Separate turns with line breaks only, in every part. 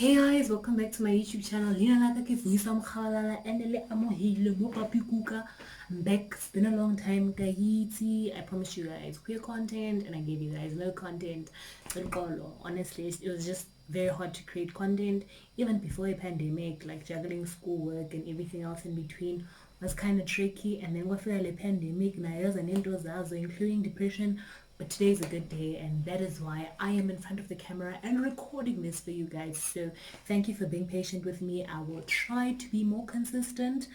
Hey guys, welcome back to my YouTube channel. I'm back. It's been a long time, guys. I promised you guys queer content and I gave you guys no content. But honestly, it was just very hard to create content even before a pandemic. Like juggling schoolwork and everything else in between was kind of tricky. And then we feel a pandemic, including depression. But today is a good day, and that is why I am in front of the camera and recording this for you guys. So thank you for being patient with me. I will try to be more consistent,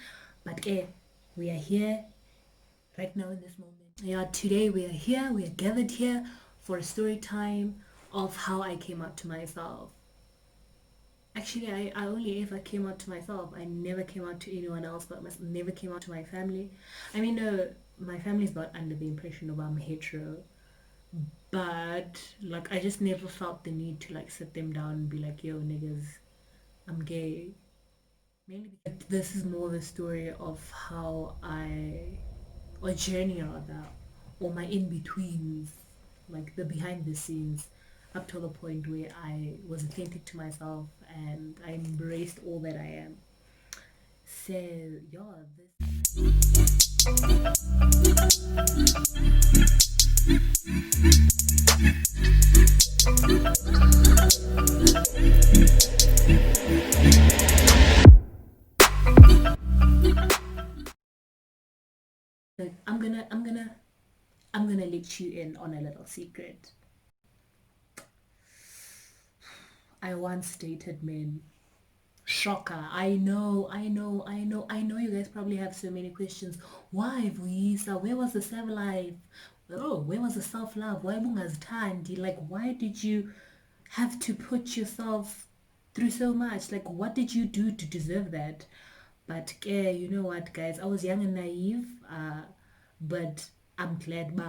but we are here right now in this moment. Yeah, today we are here, we are gathered here for a story time of how I came out to myself. Actually, I only ever came out to myself. I never came out to anyone else, but never came out to my family. I mean, no, my family's not under the impression of I'm hetero, but like I just never felt the need to like sit them down and be like, yo niggas, I'm gay. Mainly because this is more the story of how or journey rather, or my in-betweens, like the behind the scenes, up to the point where I was authentic to myself and I embraced all that I am. So yeah, I'm gonna let you in on a little secret. I once dated men. Shocker. I know you guys probably have so many questions. Why, Vuisa? Where was the self-life? Oh, where was the self-love? Why bungazithandi? Like, why did you have to put yourself through so much? Like, what did you do to deserve that? But yeah, you know what, guys? I was young and naive, but I'm glad,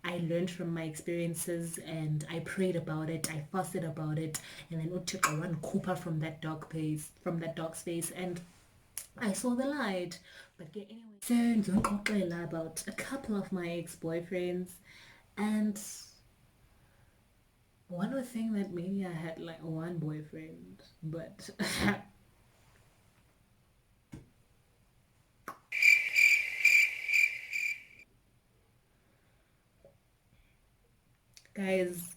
I learned from my experiences and I prayed about it, I fasted about it, and then it took a one Cooper from that dark space, and I saw the light. But yeah, anyway, so ngizonixoxela about a couple of my ex-boyfriends, and one was saying that maybe I had like one boyfriend, but guys,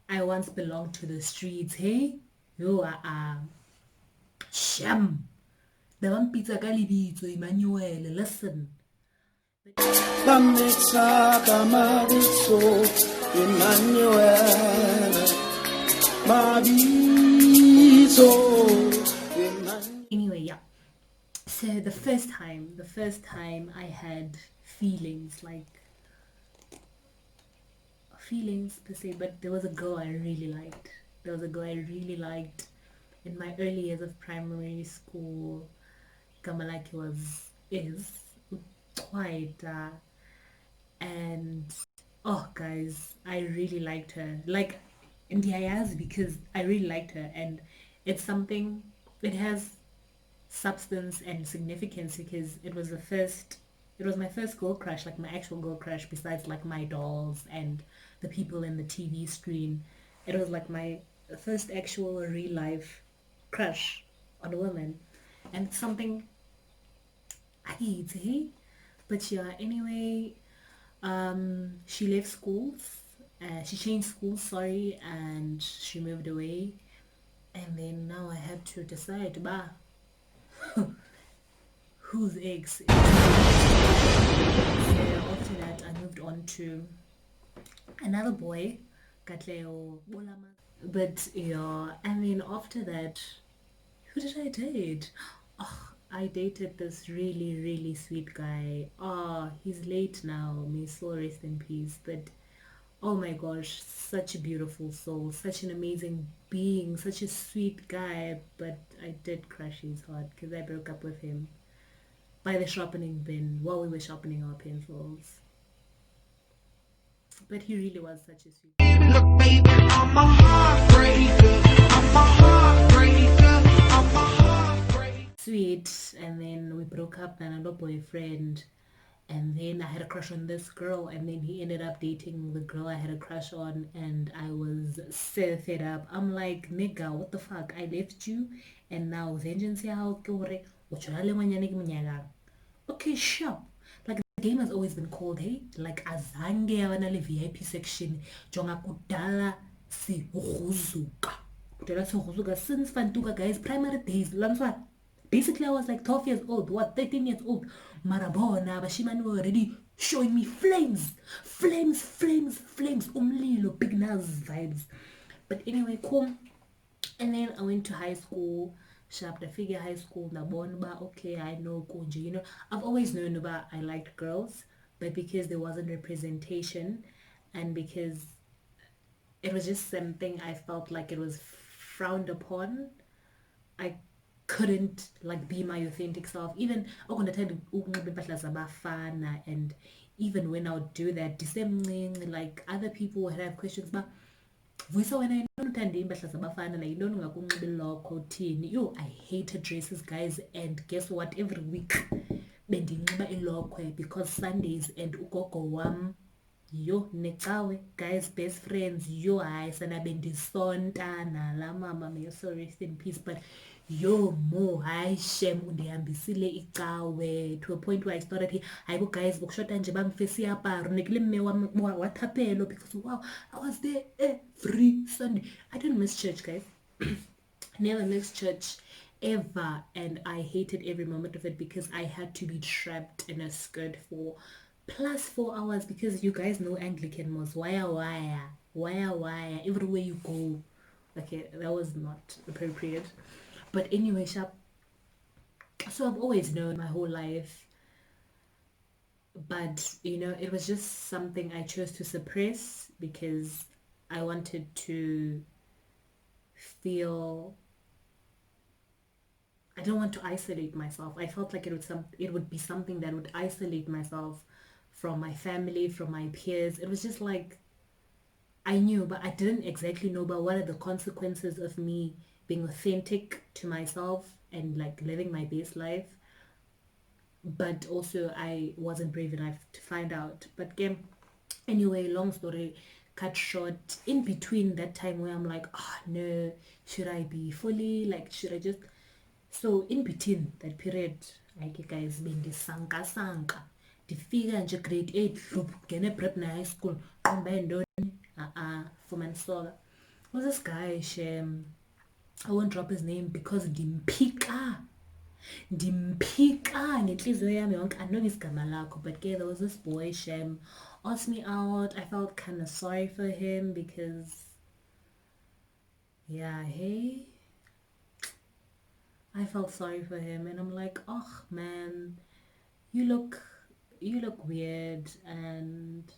I once belonged to the streets. Hey, yo, sham. The one pizza ka lebitso Emmanuel. Listen. Anyway, yeah. So the first time I had feelings, like feelings per se, but there was a girl I really liked. There was a girl I really liked in my early years of primary school. Kamalaki is quite and oh guys, I really liked her. Like in the ayas, because I really liked her, and it's something, it has substance and significance because it was my first girl crush, like my actual girl crush, besides like my dolls and the people in the TV screen. It was like my first actual real life crush on a woman, and it's something I hate, hey? But yeah, anyway, she left schools, she changed schools, sorry, and she moved away. And then now I had to decide, whose ex. So after that, I moved on to another boy, Katleo Bolama. But yeah, I mean, after that, who did I date? Oh, I dated this really, really sweet guy. Oh, he's late now. May his soul rest in peace. But oh my gosh, such a beautiful soul, such an amazing being, such a sweet guy. But I did crush his heart because I broke up with him by the sharpening bin while we were sharpening our pencils. But he really was such a sweet. Look, baby, I'm a heartbreaker. I'm a heartbreaker. I'm a heartbreaker. Sweet, and then we broke up. And another boyfriend, and then I had a crush on this girl, and then he ended up dating the girl I had a crush on, and I was so fed up. I'm like, nigga, what the fuck? I left you, and now vengeance out. Okay, sure. Like the game has always been called, hey, like azange abanale VIP section. Jonga kudala si uhuzuka. Kudala si uhuzuka since Fantuka guys, primary days. Lanswa. Basically, I was like 12 years old, what, 13 years old. Marabona, Bashimani were already showing me flames. Flames, flames, flames. Umlilo, big Nas vibes. But anyway, cool. And then I went to high school. Sharp the figure high school. Nabon ba okay, I know Kunji. You know, I've always known about I liked girls, but because there wasn't representation, and because it was just something I felt like it was frowned upon, I couldn't like be my authentic self. Even and even when I would do that, like other people would have questions, but vuyisa wena yintoni uthanda iimpahla zabafana like yintoni ungakunxibi ilokho uthini. Yo, I hated dresses guys, and guess what, every week bendinxiba ilokhwe because Sundays, and ugogo wam, yo, necawe guys, best friends, yo, hayi sana bendisonta nala mama, may so rest in peace, but yo mo hayi shem undihambisile icawe to a point where I started here, hayi bo guys bokushota nje bangifesa iaparo nekile mme wathapelo because wow, I was there every Sunday. I didn't miss church guys. Never missed church ever, and I hated every moment of it because I had to be trapped in a skirt for plus 4 hours because you guys know Anglican was wire everywhere you go. Okay, that was not appropriate, but anyway, sharp. So I've always known my whole life, but you know, it was just something I chose to suppress because I wanted to feel, I don't want to isolate myself. I felt like it would be something that would isolate myself from my family, from my peers. It was just like I knew, but I didn't exactly know about what are the consequences of me being authentic to myself and like living my best life. But also I wasn't brave enough to find out. But again, anyway, long story cut short, in between that time where I'm like, oh no, should I be fully like, should I just, so in between that period, like guys, bendisanka ndifika nje grade 8 hluphu ngene prep na high school qomba yintoni for mansola was this guy shem, I won't drop his name because ndimphika ngenhliziyo yami yonke, anong isigama lakho, but ke there was this boy shem asked me out. I felt kind of sorry for him because yeah, hey, I felt sorry for him, and I'm like, oh man, you look weird, and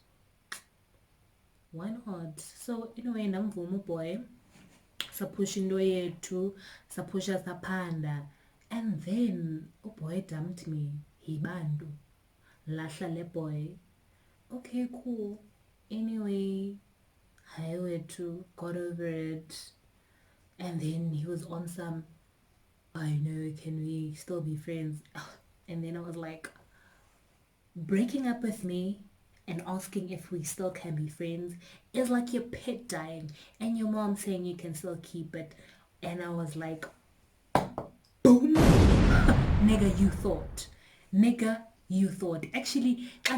why not? So anyway, namvuma boy, sapusha into yethu, sapusha saphanda, and then boy dumped me. Hibantu lahla le boy. Okay, cool. Anyway, highway to got over it, and then he was on some, I know, can we still be friends? And then I was like, breaking up with me and asking if we still can be friends is like your pet dying and your mom saying you can still keep it. And I was like, boom. Nigga, you thought. Nigga, you thought. Actually, I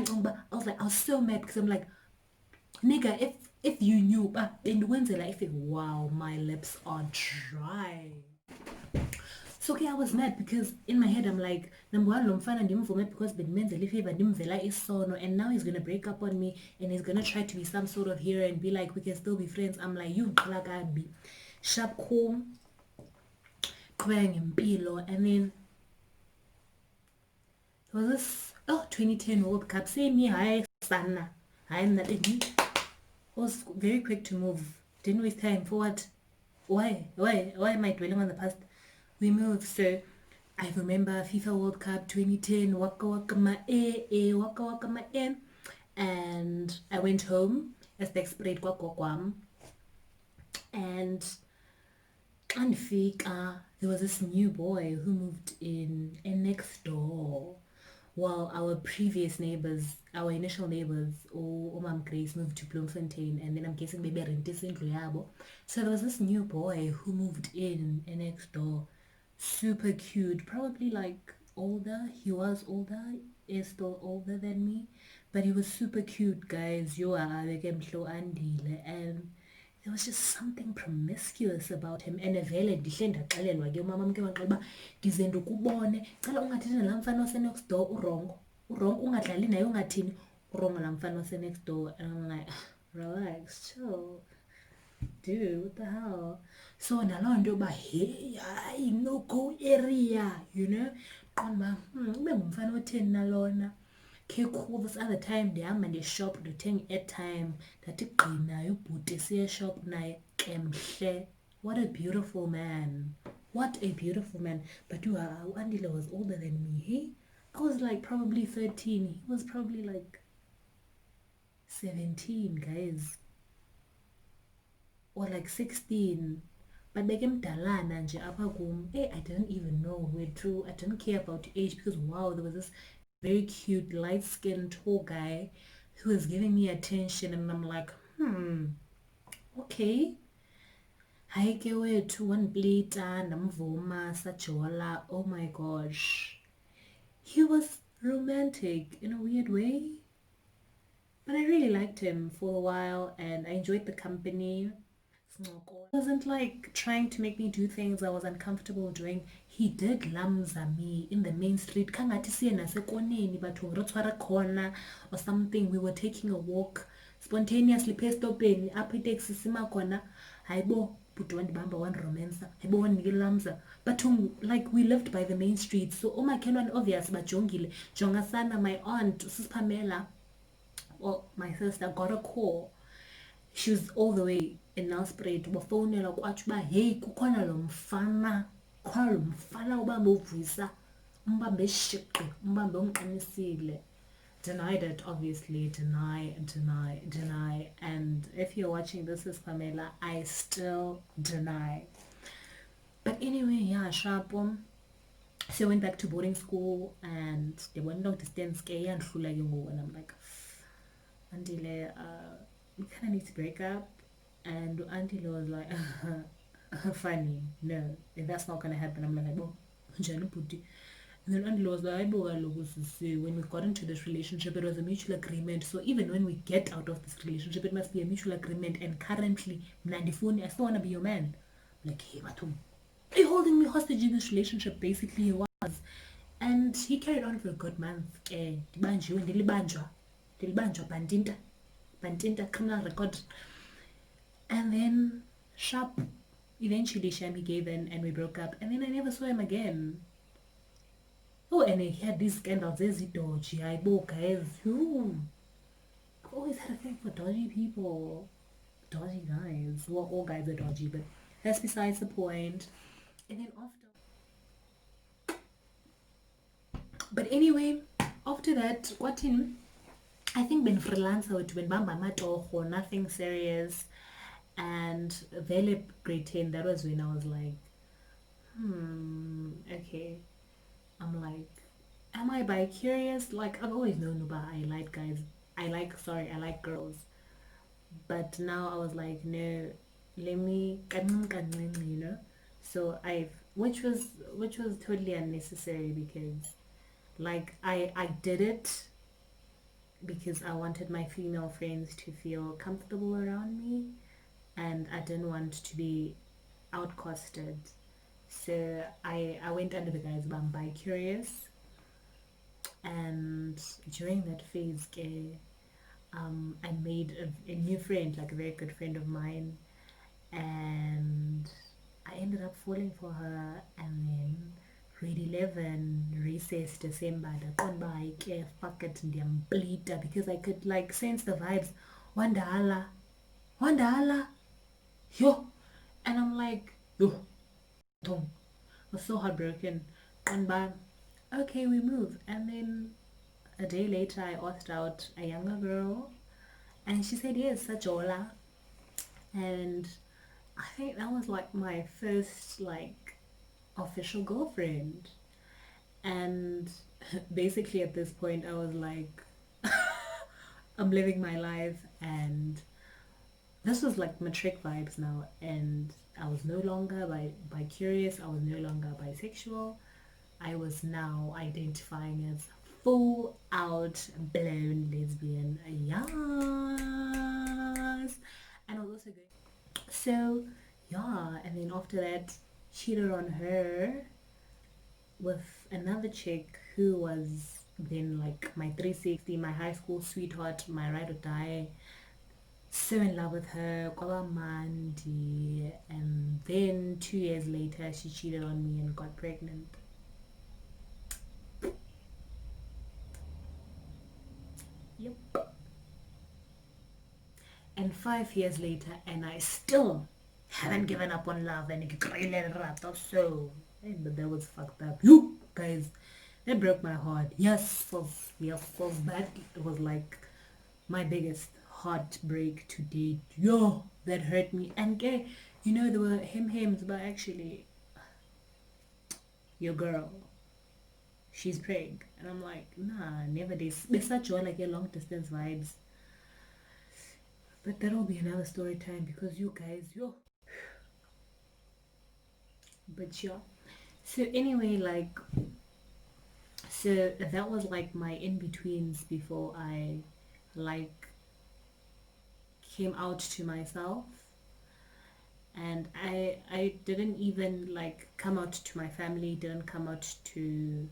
was like, I was so mad because I'm like, nigga, if you knew, but in Wednesday, like, wow, my lips are dry. So okay, I was mad because in my head I'm like, number one, lomfana ndimvume because bendimenzela ifavor ndimvela isono, and now he's gonna break up on me and he's gonna try to be some sort of hero and be like we can still be friends. I'm like, you be sharp cool qhubeka ngempilo. And then there was this 2010 World Cup, same year, hi sana, hi mnatedi. Was very quick to move, didn't waste time for what? Why am I dwelling on the past? We moved. So I remember FIFA World Cup 2010, waka waka ma waka waka ma and I went home as the express kwakwam, and there was this new boy who moved in, and next door while our previous neighbors, our initial neighbors, Mom Grace moved to Bloemfontein, and then I'm guessing maybe rented indlu yabo. So there was this new boy who moved in next door. Super cute, probably like older. He was older, is still older than me, but he was super cute, guys. You are and there was just something promiscuous about him. And vele ndihle ndaxelelwa ke umama mke waxela uba ndize ndikubone, cela ungathethi nalaa mfana ose-next door urongo, urongo, ungadlali naye, ungathini urongo laa mfana ose-next door. And I'm like, relax, chill, dude, what the hell. So naloo nto yoba hey, hayi, no go area, you know, qonda uba ube ngumfana otheni nalona. Okay, cool. This other time ndihamba ndiyeshop ndothenga i-airtime, ndathi gqinayo ubhuti siyeshop naye kemhle. What a beautiful man, what a beautiful man. But Andile was older than me. I was like probably 13, he was probably like 17, guys, or like 16. But bekemdalana nje apha kum. I didn't even know we're true. I didn't care about age because wow, there was this very cute light-skinned tall guy who was giving me attention, and I'm like, okay. Hayi ke wethu wandiplita ndamvuma sajola. Oh my gosh, he was romantic in a weird way, but I really liked him for a while and I enjoyed the company. He wasn't like trying to make me do things I was uncomfortable doing. He did lamza me in the main street. Kangathi siye nasekoneni batho ngirotshwara khona or something. We were taking a walk spontaneously phe stopeni apho iteksi sima khona. Hayibo bhuti wandibamba wandiromansa, hayibo wandinika lamza. But like we lived by the main street, so omakhelwane obvious bajongile. Jonga sana, my aunt Pamela, well, my sister got a call. She was all the way in Nelspruit. Wafowunela kwathi uba hey, kukhona lo mfana ubambe uvisa, umbambe eshiqi, umbambe umqinisile. Denied it, obviously. Deny. And if you're watching this is Pamela, I still deny. But anyway, yeah, sharp. So I went back to boarding school and they went long distance and I'm like, Andile, we kind of need to break up. And Auntie was like, funny, no, that's not gonna happen. I'm like, oh, and then Auntie was like, when we got into this relationship, it was a mutual agreement. So even when we get out of this relationship, it must be a mutual agreement. And currently, Mnandifuni, I still wanna be your man. I'm like, hey, Matum, are you holding me hostage in this relationship? Basically, he was. And he carried on for a good month. Dilibanjwa, Bantinta, criminal record. And then sharp, eventually Shami gave in and we broke up, and then I never saw him again. Oh, and he had these scandals. There's dodgy, guys. I've always had a thing for dodgy people, dodgy guys. Well, all guys are dodgy, but that's besides the point. And then but anyway, after that, what in, I think Ben freelancer with Ben Bamba Matoho, nothing serious. And Velip grade 10, that was when I was like, okay. I'm like, am I bi-curious? Like, I've always known about I like guys. I like girls. But now I was like, no, let me, you know? So which was totally unnecessary because, like, I did it because I wanted my female friends to feel comfortable around me and I didn't want to be outcasted. So I went under the guise of I'm bi-curious, and during that phase, I made a new friend, like a very good friend of mine, and I ended up falling for her, and then grade 11 recess December I fuck it ndiyamplita because I could like sense the vibes. Wandala, yo, and I'm like, yo, I was so heartbroken. And bam, okay, we move. And then a day later, I asked out a younger girl, and she said yes, Sajola. And I think that was like my first like official girlfriend. And basically at this point I was like, I'm living my life, and this was like matric vibes now, and I was no longer by curious, I was no longer bisexual. I was now identifying as full out blown lesbian. Yes. And I was also going, so yeah, and then after that cheated on her with another chick who was then like my 360, my high school sweetheart, my ride or die. So in love with her, kwaba mandi, and then 2 years later she cheated on me and got pregnant. Yep. And 5 years later, and I still haven't given up on love, and so but that was fucked up. You guys, that broke my heart. Yes, that was like my biggest heartbreak to date. Yo, that hurt me. And gay, there were him, but actually, your girl, she's preg. And I'm like, nah, never this. There's such joy, like your long distance vibes. But that'll be another story time because you guys, yo. But yeah. So anyway, like, so that was like my in betweens before I like came out to myself. And I didn't even like come out to my family, didn't come out to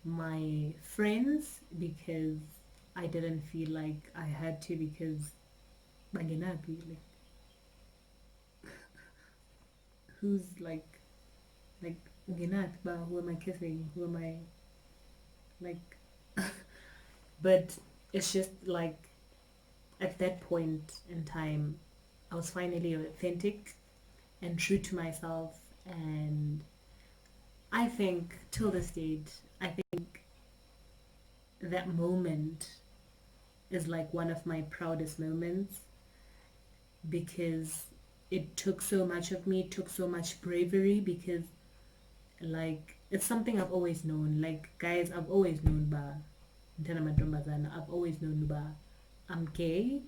my friends because I didn't feel like I had to, because bangenapi, like, who's like ngenat ba, who am I kissing, who am I like, but it's just like at that point in time I was finally authentic and true to myself. And I think till this date, I think that moment is like one of my proudest moments, because it took so much of me, it took so much bravery, because like it's something I've always known. Like guys, I've always known ba Ntana Madombazana, I've always known ba I'm gay,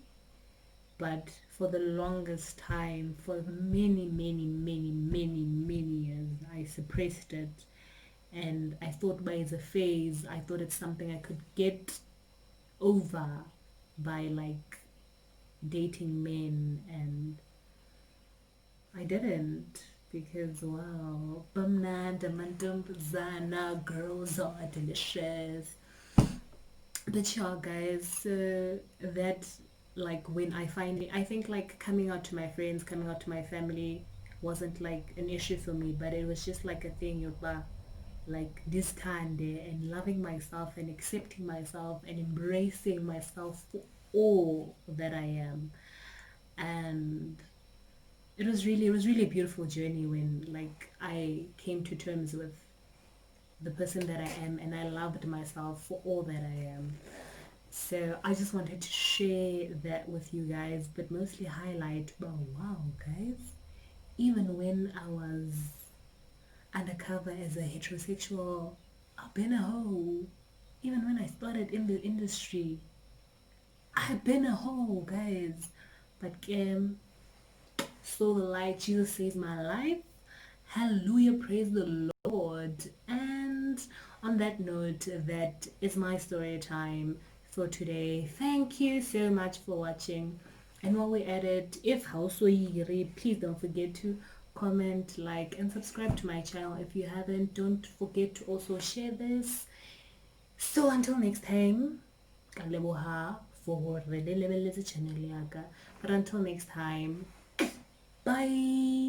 but for the longest time, for many years, I suppressed it, and I thought by it's a phase. I thought it's something I could get over by like dating men, and I didn't, because wow, bamnanda mandumbazana, girls are delicious. But yeah, guys, so that, like, when I finally, I think like coming out to my friends, coming out to my family wasn't like an issue for me, but it was just like a thing yoba, like this kind, and loving myself and accepting myself and embracing myself for all that I am. And it was really a beautiful journey when like I came to terms with the person that I am, and I loved myself for all that I am. So I just wanted to share that with you guys, but mostly highlight, oh wow, guys, even when I was undercover as a heterosexual, I've been a hoe. Even when I started in the industry, I've been a hoe, guys. But so the light, Jesus saves my life. Hallelujah, praise the Lord. And on that note, that is my story time for today. Thank you so much for watching. And while we're at it, if Hausoyiri, please don't forget to comment, like, and subscribe to my channel. If you haven't, don't forget to also share this. So until next time, kaleboha for the channel yaka. But until next time, bye.